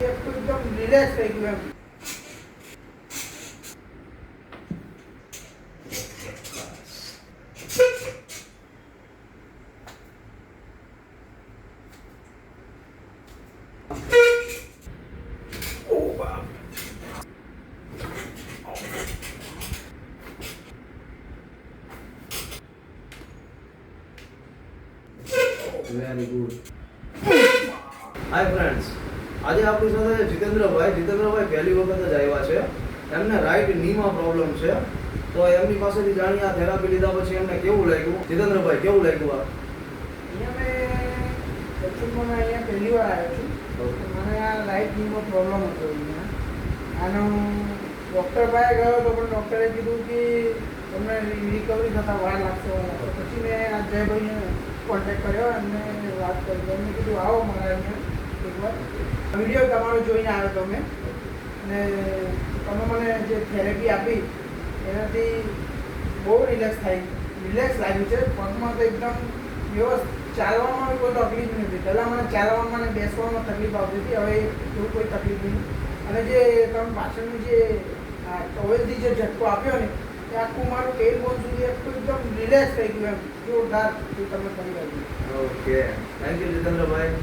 એકદમ રિલેક્સ થઈ ગયું એમ. Very good. હાય ફ્રેન્ડ્સ, આજે આપણી સાથે જીતેન્દ્રભાઈ પહેલી વખત જ આવ્યા છે. એમને રાઈટ નીમાં પ્રોબ્લેમ છે, તો એમની પાસેથી જાણીએ આ થેરાપી લીધા પછી એમને કેવું લાગ્યું. જીતેન્દ્રભાઈ, કેવું લાગ્યું આ? અહીંયા પહેલી વાર આવ્યો છું. મને આ રાઈટ નીમાં પ્રોબ્લેમ હતો. આનો ડૉક્ટર પાસે ગયો તો પણ ડૉક્ટરે કીધું કે તમને રિકવરી થતાં વાર લાગશે. પછી મેં આ જયભાઈને કોન્ટેક્ટ કર્યો અને વાત કરી. એમને કીધું આવો મારા અહીંયા એકવાર વિડીયો તમારો જોઈને આવ્યો તો મેં, અને તમે મને જે થેરેપી આપી એનાથી બહુ રિલેક્સ લાગ્યું છે. પગમાં તો એકદમ વ્યવસ્થિત, ચાલવામાં કોઈ તકલીફ નથી. પહેલાં મને ચાલવામાં અને બેસવામાં તકલીફ આવતી હતી, હવે એવું કોઈ તકલીફ નહીં. અને જે તમે પાછળનું જે ટોવેલથી જે ઝટકો આપ્યો ને એ આખું મારું ટેલ બોન સુધી એકદમ રિલેક્સ થઈ ગયું એમ. જોરદાર તમે કરી રહ્યું. Okay, thank you જીતેન્દ્રભાઈ.